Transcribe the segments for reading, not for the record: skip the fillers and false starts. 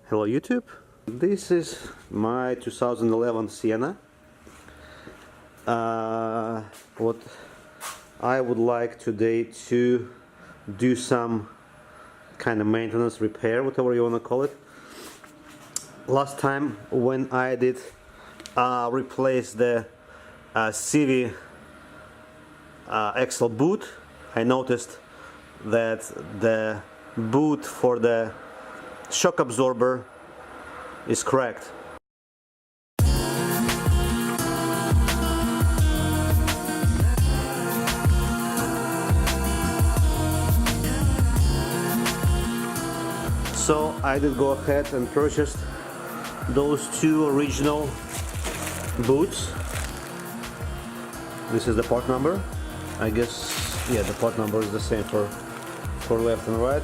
Hello YouTube, this is my 2011 Sienna. What I would like today to do some kind of maintenance, repair, whatever you want to call it. Last time when I did replace the CV axle boot, I noticed that the boot for the shock absorber is cracked. So I did go ahead and purchased those two original boots. This is the part number. I guess, yeah, the part number is the same for left and right.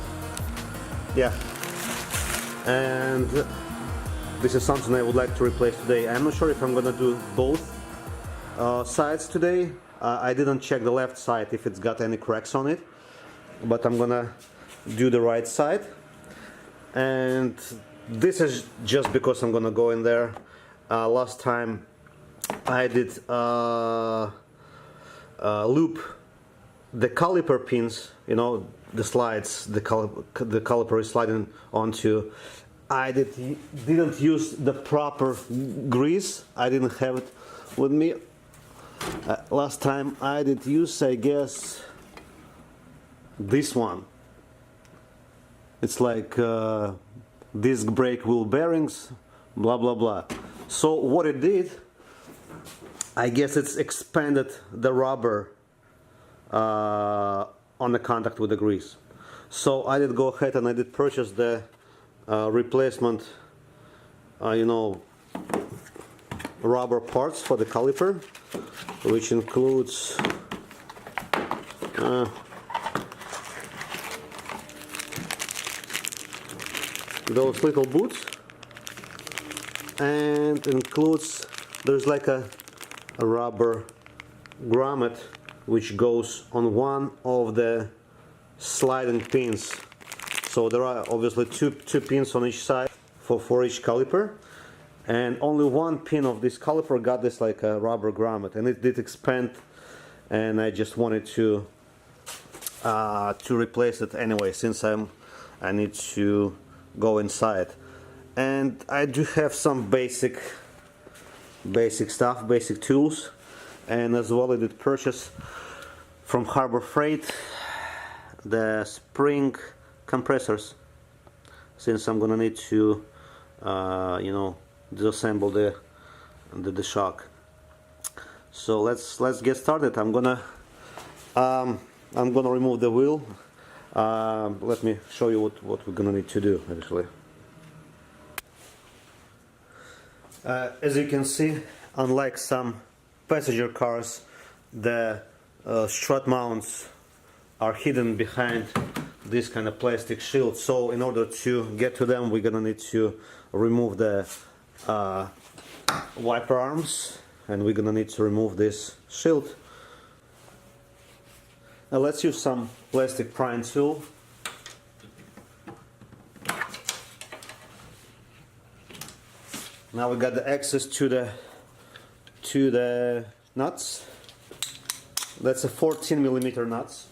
Yeah, and this is something I would like to replace today. I'm not sure if I'm gonna do both sides today. I didn't check the left side if it's got any cracks on it, but I'm gonna do the right side. And this is just because I'm gonna go in there. Last time I did loop the caliper pins, you know, the slides, the caliper is sliding onto. I didn't use the proper grease. I didn't have it with me. Last time I did use, I guess, this one. It's like disc brake wheel bearings, blah blah blah. So what it did, I guess it's expanded the rubber on the contact with the grease. So I did go ahead and I did purchase the replacement, you know, rubber parts for the caliper, which includes those little boots, and includes, there's like a rubber grommet which goes on one of the sliding pins. So there are obviously two pins on each side for each caliper, and only one pin of this caliper got this like a rubber grommet, and it did expand, and I just wanted to replace it anyway, since I need to go inside. And I do have some basic stuff, basic tools, and as well I did purchase from Harbor Freight the spring compressors, since I'm gonna need to you know, disassemble the shock. So let's get started. I'm gonna remove the wheel. Let me show you what we're gonna need to do actually. As you can see, unlike some passenger cars, the strut mounts are hidden behind this kind of plastic shield. So in order to get to them, we're gonna need to remove the wiper arms, and we're gonna need to remove this shield. Now let's use some plastic prying tool. Now we got the access to the nuts. That's a 14mm nuts.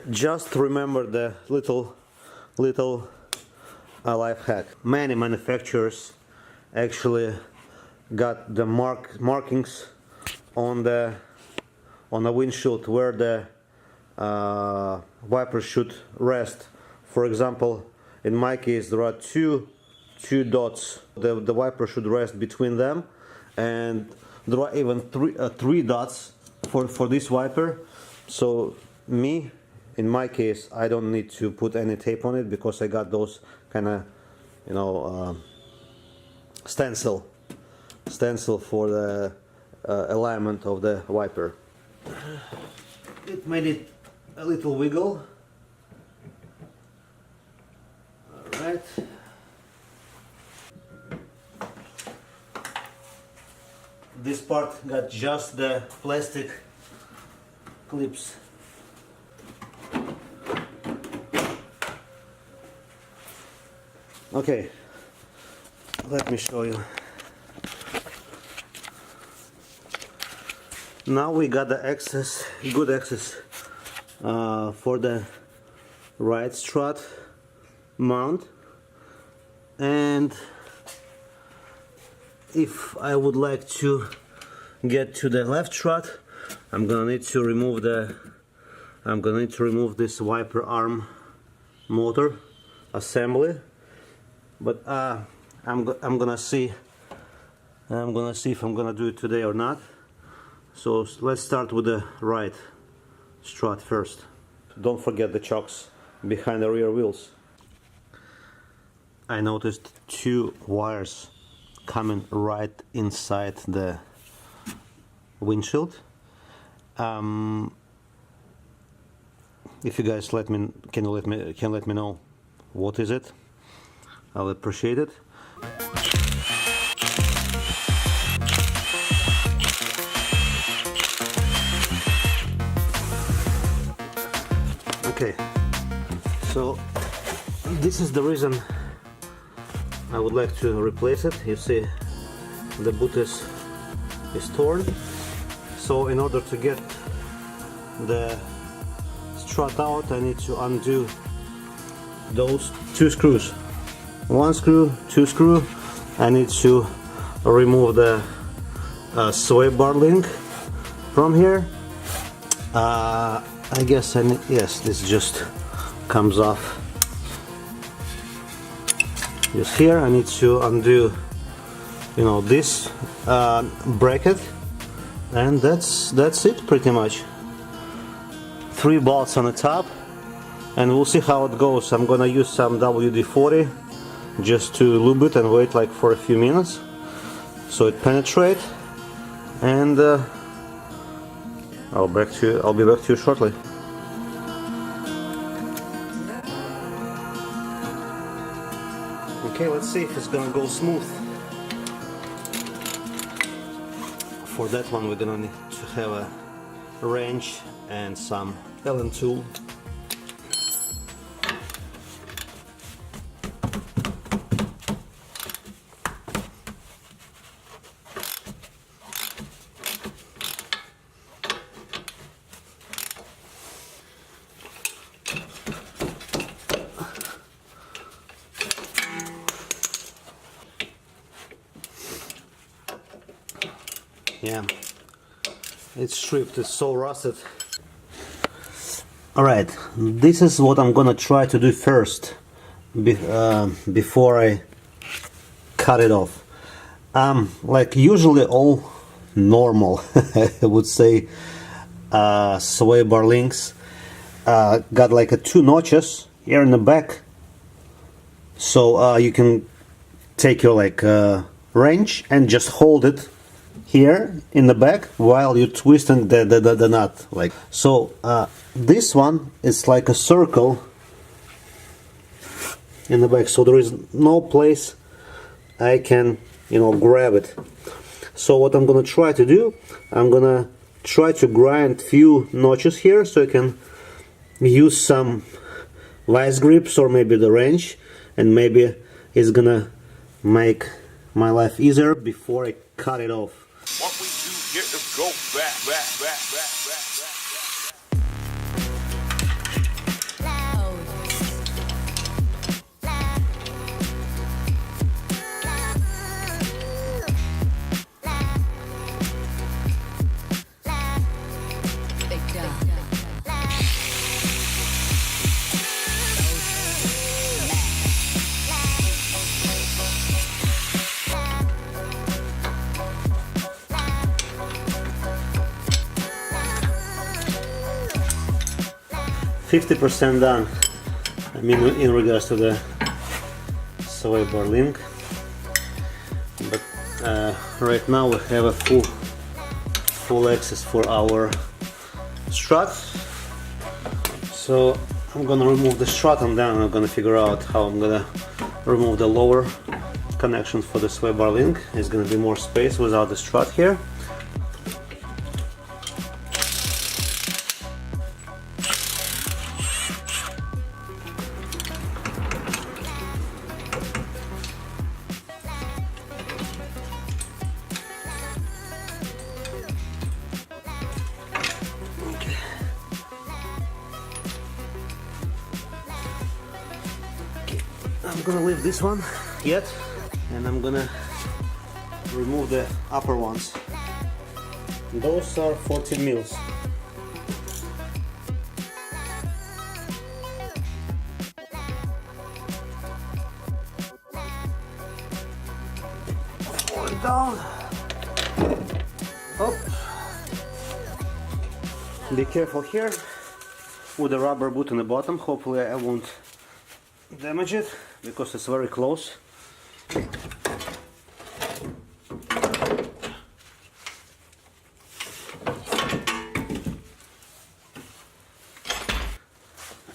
Just remember the little life hack. Many manufacturers actually got the markings on the windshield where the wiper should rest. For example, in my case there are two dots. The wiper should rest between them, and there are even three dots for this wiper. So in my case, I don't need to put any tape on it because I got those kind of, you know, stencil for the alignment of the wiper. It made it a little wiggle. Alright. This part got just the plastic clips. Okay, let me show you. Now we got the access, good access for the right strut mount, and if I would like to get to the left strut, I'm gonna need to remove this wiper arm motor assembly. But I'm gonna see if I'm gonna do it today or not. So let's start with the right strut first. Don't forget the chocks behind the rear wheels. I noticed two wires coming right inside the windshield. If you guys can let me know what is it, I'll appreciate it. Okay, so this is the reason I would like to replace it. You see the boot is torn, so in order to get the strut out, I need to undo those two screws. One screw, two screw. I need to remove the sway bar link from here. I guess yes, this just comes off. Just here, I need to undo, this bracket, and that's it pretty much. 3 bolts on the top, and we'll see how it goes. I'm gonna use some WD-40 just to lube it and wait like for a few minutes so it penetrates, and I'll be back to you shortly. Okay, let's see if it's gonna go smooth. For that one, we're gonna need to have a wrench and some Allen tool. Yeah, it's stripped, it's so rusted. Alright, this is what I'm gonna try to do first before I cut it off. Like usually all normal, I would say, sway bar links got like 2 notches here in the back, so you can take your wrench and just hold it here in the back while you're twisting the nut. So this one is like a circle in the back, so there is no place I can grab it. So what I'm gonna try to do, I'm gonna try to grind few notches here so I can use some vice grips or maybe the wrench, and maybe it's gonna make my life easier before I cut it off. What we do here is go back. 50% done. I mean, in regards to the sway bar link, but right now we have a full access for our strut. So I'm gonna remove the strut, and then I'm gonna figure out how I'm gonna remove the lower connection for the sway bar link. It's going to be more space without the strut here. I'm gonna leave this one yet, and I'm gonna remove the upper ones. Those are 14 mils. Pull it down. Oh. Be careful here with the rubber boot on the bottom. Hopefully I won't damage it because it's very close.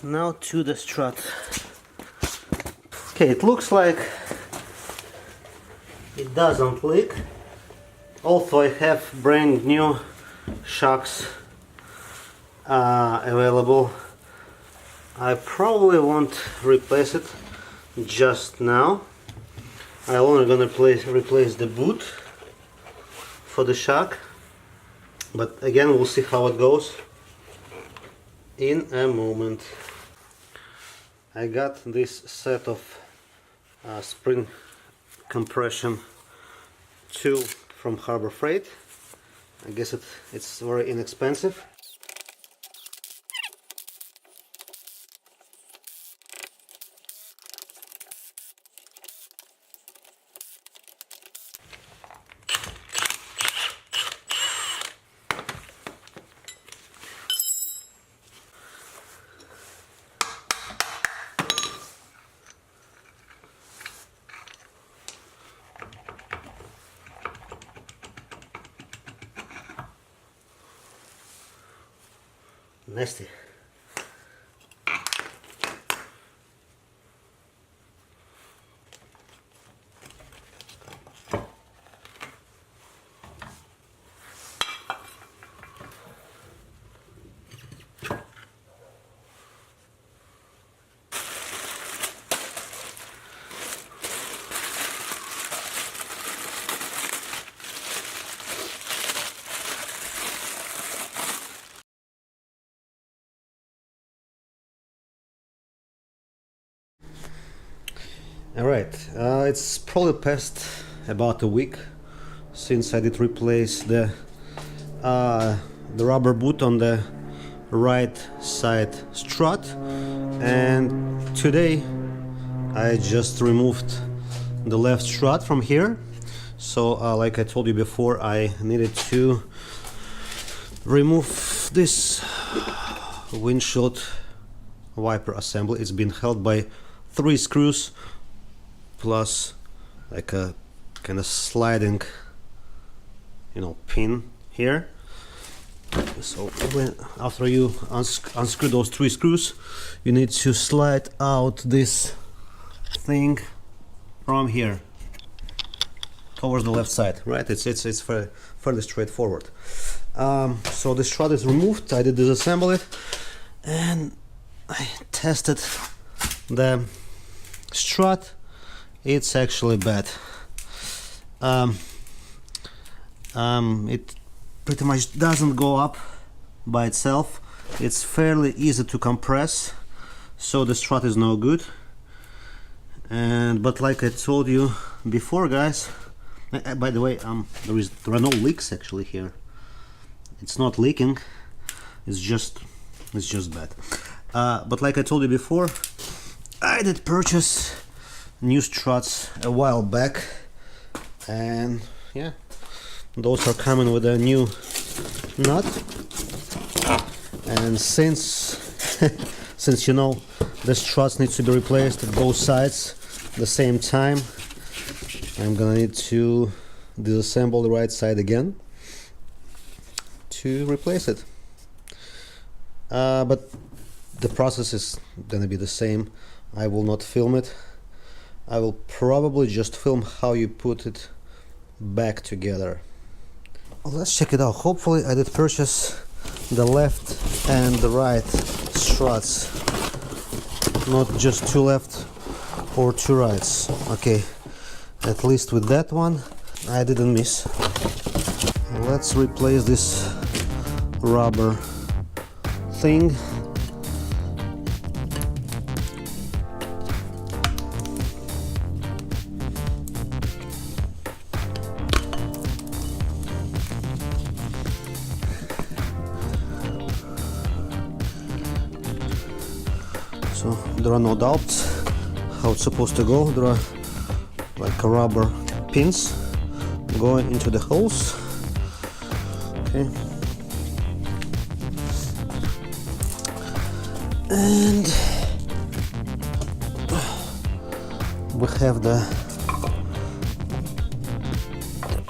Now to the strut. Okay, it looks like it doesn't leak. Also, I have brand new shocks available. I probably won't replace it just now. I'm only gonna replace the boot for the shock, but again we'll see how it goes in a moment. I got this set of spring compression 2 from Harbor Freight. I guess it's very inexpensive. Nasty. Alright, it's probably past about a week since I did replace the rubber boot on the right side strut, and today I just removed the left strut from here. So like I told you before, I needed to remove this windshield wiper assembly. It's been held by 3 screws plus like a kind of sliding, you know, pin here. So after you unscrew those 3 screws, you need to slide out this thing from here towards the left side, right? It's fairly straightforward. So the strut is removed. I did disassemble it, and I tested the strut. It's actually bad. It pretty much doesn't go up by itself. It's fairly easy to compress, so the strut is no good. But like I told you before, guys, by the way, there are no leaks actually here. It's not leaking. It's just bad. But like I told you before, I did purchase new struts a while back, and yeah, those are coming with a new nut. And since since you know the struts need to be replaced at both sides at the same time, I'm gonna need to disassemble the right side again to replace it. But the process is gonna be the same. I will not film it. I will probably just film how you put it back together. Well, let's check it out. Hopefully I did purchase the left and the right struts, not just two left or two rights. Okay, at least with that one I didn't miss. Let's replace this rubber thing. So there are no doubts how it's supposed to go. There are like rubber pins going into the holes. Okay. And we have the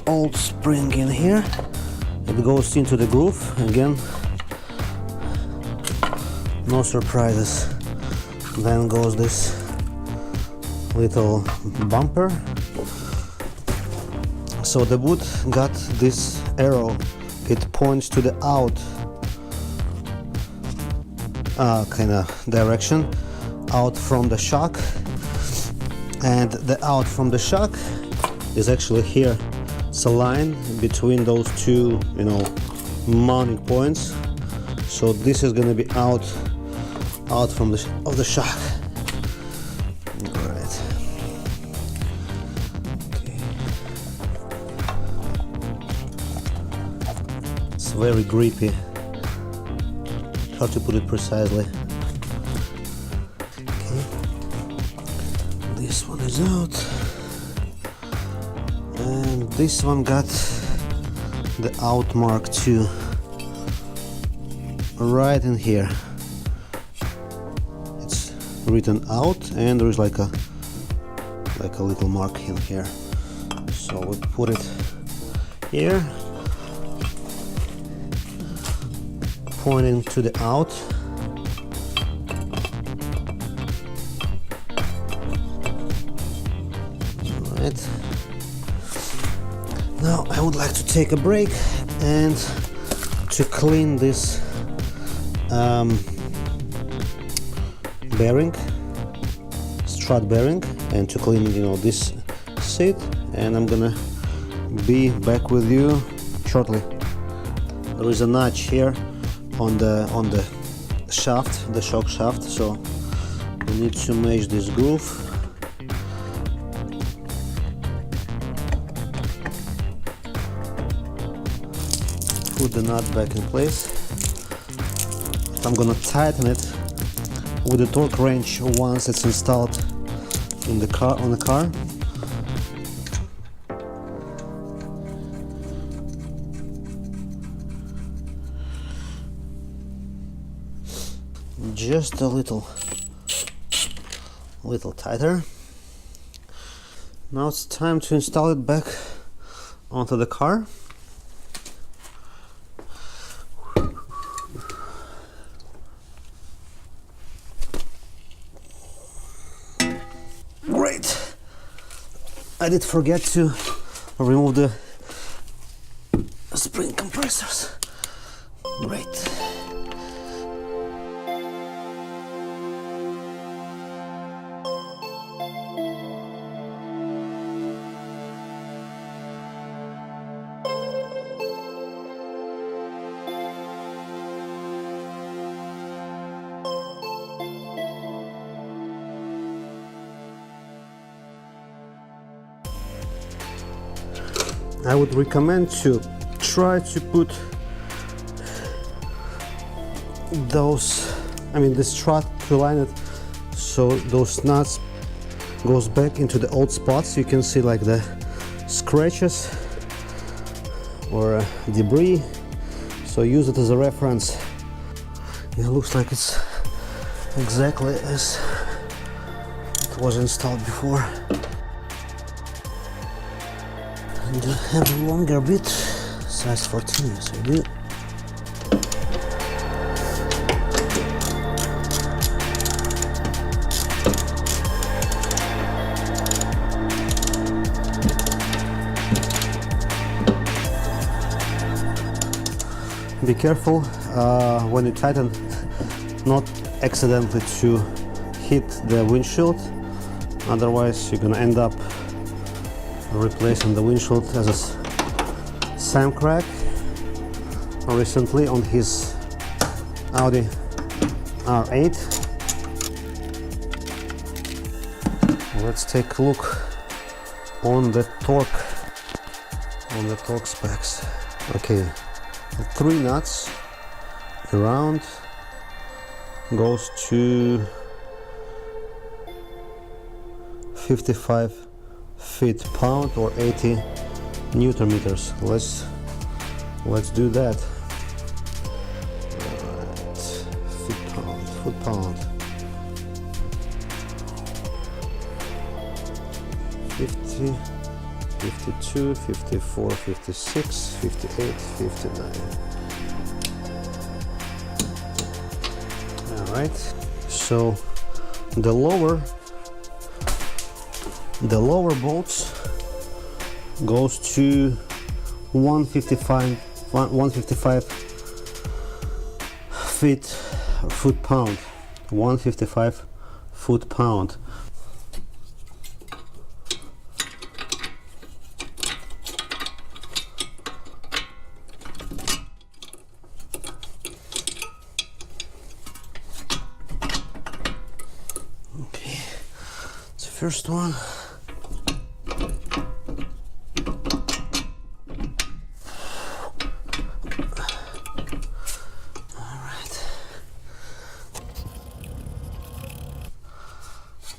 old spring in here. It goes into the groove again. No surprises. Then goes this little bumper. So the wood got this arrow. It points to the out kind of direction, out from the shock, and the out from the shock is actually here. It's a line between those two, you know, mounting points. So this is going to be out from the shock. All right. Okay. It's very grippy. Hard to put it precisely. Okay. This one is out, and this one got the out mark too, right in here. It's written out, and there is like a little mark in here. So we put it here, pointing to the out. Alright. Now I would like to take a break and to clean this bearing, strut bearing, and to clean, you know, this seat, and I'm gonna be back with you shortly. There is a notch here on the shaft, the shock shaft, so we need to measure this groove. Put the nut back in place. I'm gonna tighten it with the torque wrench once it's installed in the car, on the car. Just a little tighter. Now it's time to install it back onto the car. Great! I did forget to remove the spring compressors. Great. I would recommend to try to put those, the strut, to line it so those nuts goes back into the old spots. You can see like the scratches or debris, so use it as a reference. It looks like it's exactly as it was installed before. And I have a longer bit, size 14, yes I do. Be careful when you tighten, not accidentally to hit the windshield, otherwise you're gonna end up replacing the windshield. As Sam crack recently on his Audi R8. Let's take a look on the torque specs. Okay, the 3 nuts around goes to 55 feet-pound or 80 Newton meters. Let's do that. Right. Foot-pound. 50, 52, 54, 56, 58, 59. All right. So the lower bolts goes to 155 foot-pound. 155 foot-pound. Okay, it's the first one.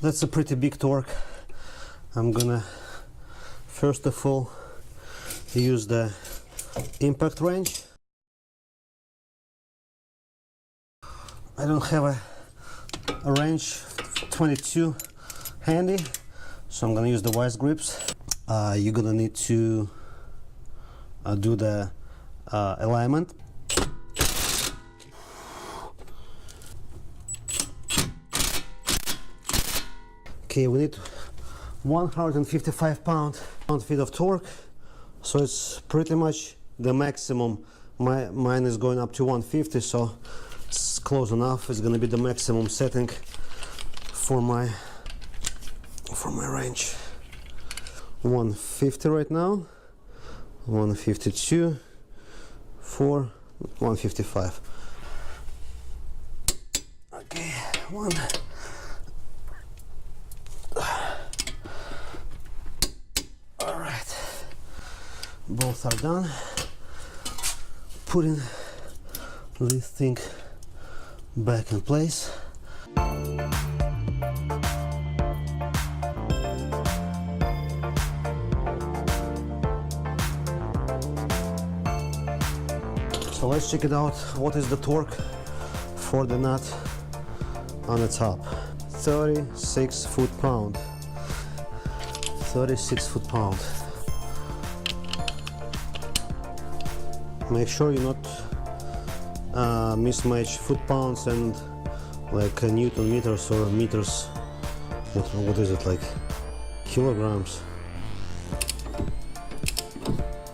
That's a pretty big torque. I'm gonna first of all use the impact wrench. I don't have a wrench 22 handy, so I'm gonna use the wise grips. You're gonna need to do the alignment. Okay, we need 155 pound-feet of torque, so it's pretty much the maximum. Mine is going up to 150, so it's close enough. It's going to be the maximum setting for my range. 150 right now, 152, 155. Okay, one. Both are done. Putting this thing back in place. So let's check it out. What is the torque for the nut on the top? 36 foot-pound. 36 foot-pound. Make sure you not mismatch foot-pounds and like Newton meters or meters. What is it, like kilograms?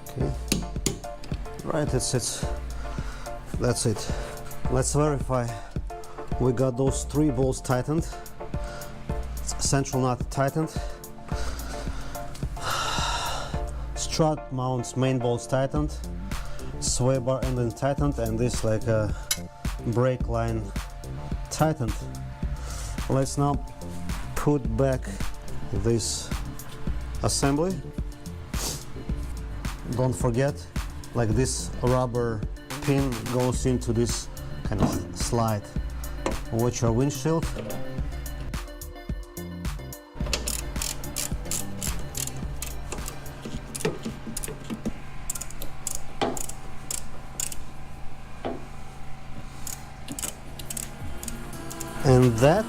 Okay, right. That's it. Let's verify. We got those 3 bolts tightened. Central nut tightened. Strut mounts main bolts tightened. Sway bar ending tightened, and this like a brake line tightened. Let's now put back this assembly. Don't forget, like this rubber pin goes into this kind of slide. Watch your windshield. And that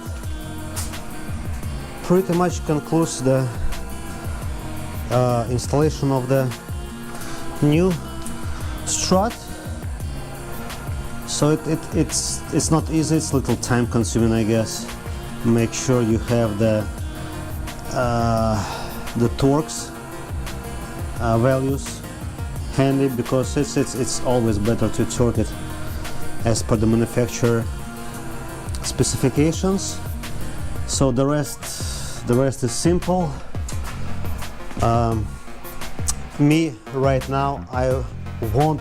pretty much concludes the installation of the new strut. So it's not easy, it's a little time consuming, I guess. Make sure you have the torques values handy, because it's always better to torque it as per the manufacturer specifications. So the rest is simple. Me right now, I won't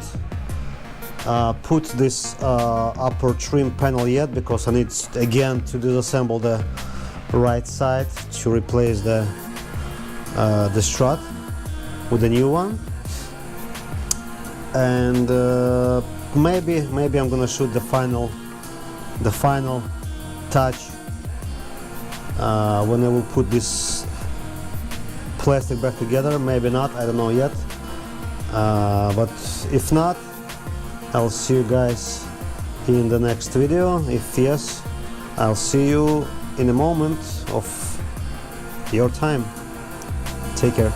put this upper trim panel yet, because I need again to disassemble the right side to replace the strut with a new one. And maybe I'm gonna shoot the final touch when I will put this plastic back together. Maybe not, I don't know yet. But if not, I'll see you guys in the next video. If yes, I'll see you in a moment of your time. Take care.